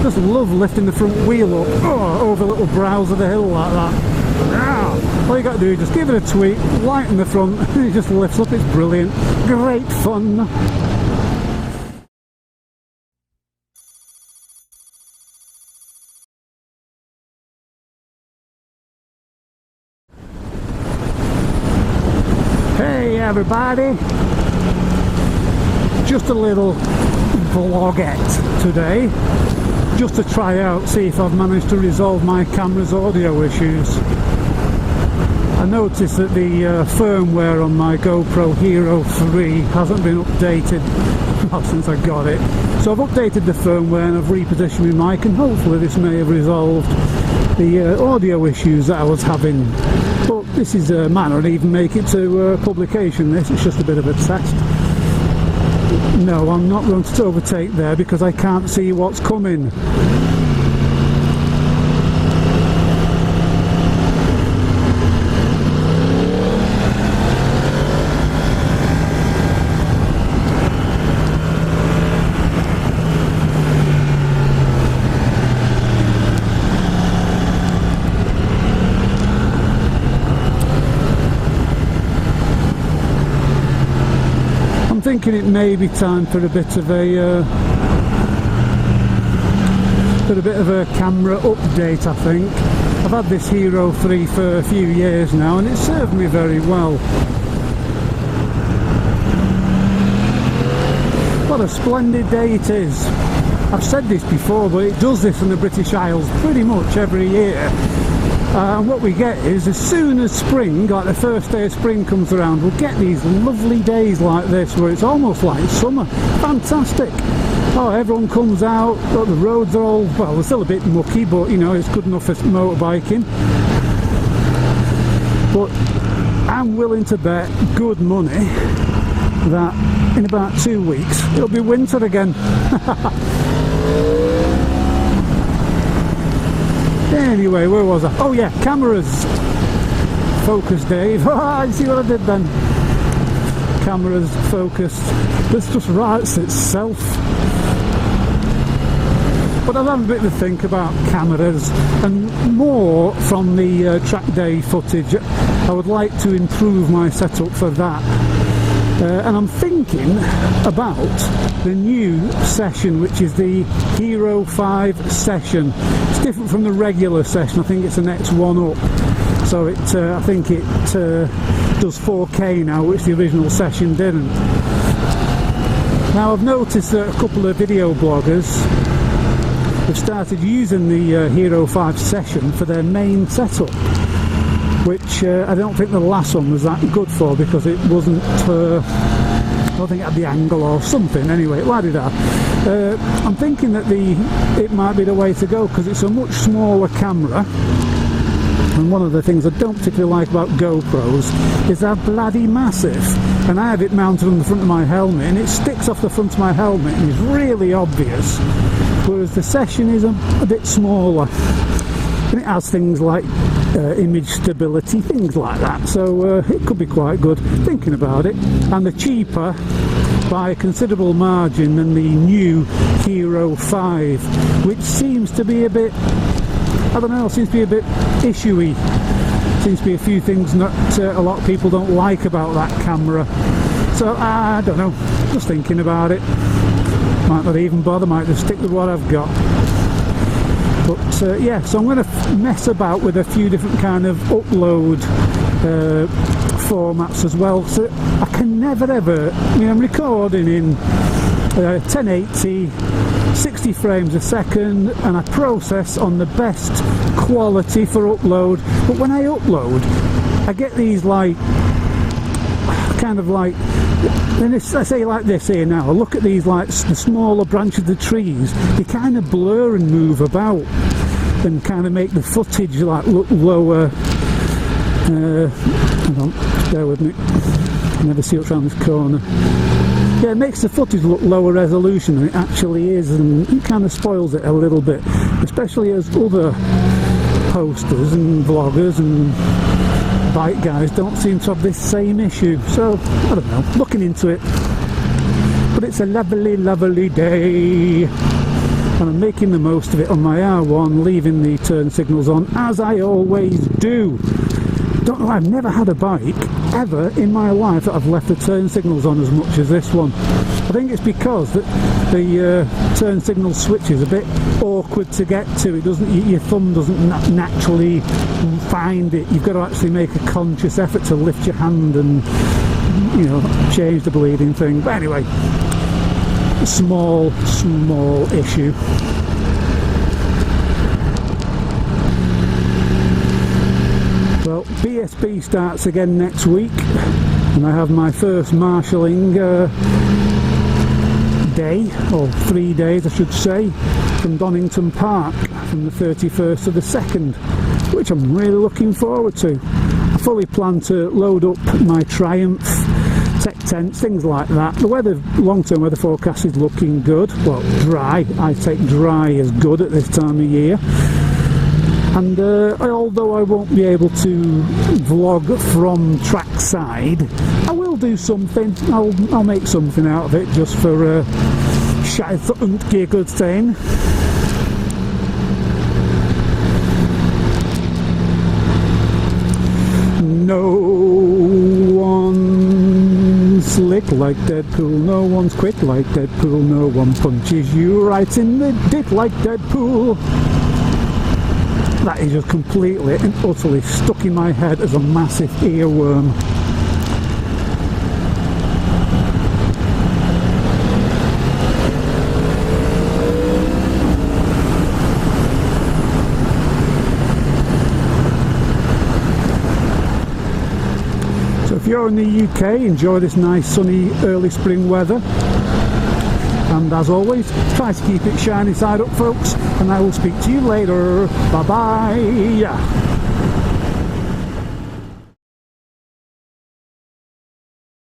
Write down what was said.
Just love lifting the front wheel up over little brows of the hill like that. All you got to do is just give it a tweak, lighten the front, and it just lifts up. It's brilliant. Great fun. Hey everybody, just a little vlogette today, just to try out, see if I've managed to resolve my camera's audio issues. I noticed that the firmware on my GoPro Hero 3 hasn't been updated since I got it. So I've updated the firmware and I've repositioned my mic, and hopefully this may have resolved the audio issues that I was having. But this is might not even make it to publication. It's just a bit of a test. No, I'm not going to overtake there because I can't see what's coming. Thinking it may be time for a bit of a camera update. I think I've had this Hero 3 for a few years now and it served me very well. What a splendid day it is. I've said this before, but it does this in the British Isles pretty much every year. And what we get is, as soon as spring, like the first day of spring comes around, we'll get these lovely days like this where it's almost like summer. Fantastic. Oh, everyone comes out, the roads are all, well, they're still a bit mucky, but you know, it's good enough for motorbiking. But I'm willing to bet good money that in about 2 weeks it'll be winter again. Anyway, where was I? Oh yeah, cameras. Focus, Dave. Ah, you see what I did then? Cameras, focused. This just writes itself. But I've had a bit of a think about cameras, and more from the track day footage. I would like to improve my setup for that. And I'm thinking about the new session, which is the Hero 5 session. It's different from the regular session. I think it's the next one up. So I think it does 4K now, which the original session didn't. Now I've noticed that a couple of video bloggers have started using the Hero 5 session for their main setup, which I don't think the last one was that good for, because it wasn't, I don't think it had the angle or something. Anyway, la-di-da. I'm thinking that it might be the way to go, because it's a much smaller camera, and one of the things I don't particularly like about GoPros is they're bloody massive, and I have it mounted on the front of my helmet and it sticks off the front of my helmet and is really obvious, whereas the session is a bit smaller. And it has things like image stability, things like that, so it could be quite good, thinking about it. And they're cheaper by a considerable margin than the new Hero 5, which seems to be a bit, I don't know, seems to be a bit issue-y. Seems to be a few things that a lot of people don't like about that camera. So I don't know, just thinking about it. Might not even bother, might just stick with what I've got. But yeah, so I'm going to mess about with a few different kind of upload formats as well. So I can never ever, I mean, I'm recording in 1080, 60 frames a second, and I process on the best quality for upload. But when I upload, I get these like, kind of like, let's say like this here now, look at these, like the smaller branches of the trees, they kind of blur and move about and kind of make the footage like look lower. Hang on, bear with me, I never see what's around this corner. Yeah, it makes the footage look lower resolution than it actually is, and it kind of spoils it a little bit, especially as other posters and vloggers and bike guys don't seem to have this same issue. So I don't know, looking into it. But it's a lovely, lovely day. and I'm making the most of it on my R1, leaving the turn signals on as I always do. Don't know, I've never had a bike ever in my life that I've left the turn signals on as much as this one. I think it's because that the turn signal switch is a bit awkward to get to. It doesn't, your thumb doesn't naturally find it. You've got to actually make a conscious effort to lift your hand and, you know, change the bleeding thing. But anyway, small issue. Well, BSB starts again next week, and I have my first marshalling day, or 3 days I should say, from Donington Park from the 31st to the 2nd, which I'm really looking forward to. I fully plan to load up my Triumph, tech tents, things like that. The weather, long-term weather forecast is looking good. Well, dry. I take dry as good at this time of year. And although I won't be able to vlog from trackside, I will do something. I'll make something out of it just for Scheith und Gegelstein. No one's slick like Deadpool, no one's quick like Deadpool, no one punches you right in the dick like Deadpool. That is just completely and utterly stuck in my head as a massive earworm. So if you're in the UK, enjoy this nice sunny early spring weather. And as always, try to keep it shiny side up, folks, and I will speak to you later. Bye bye.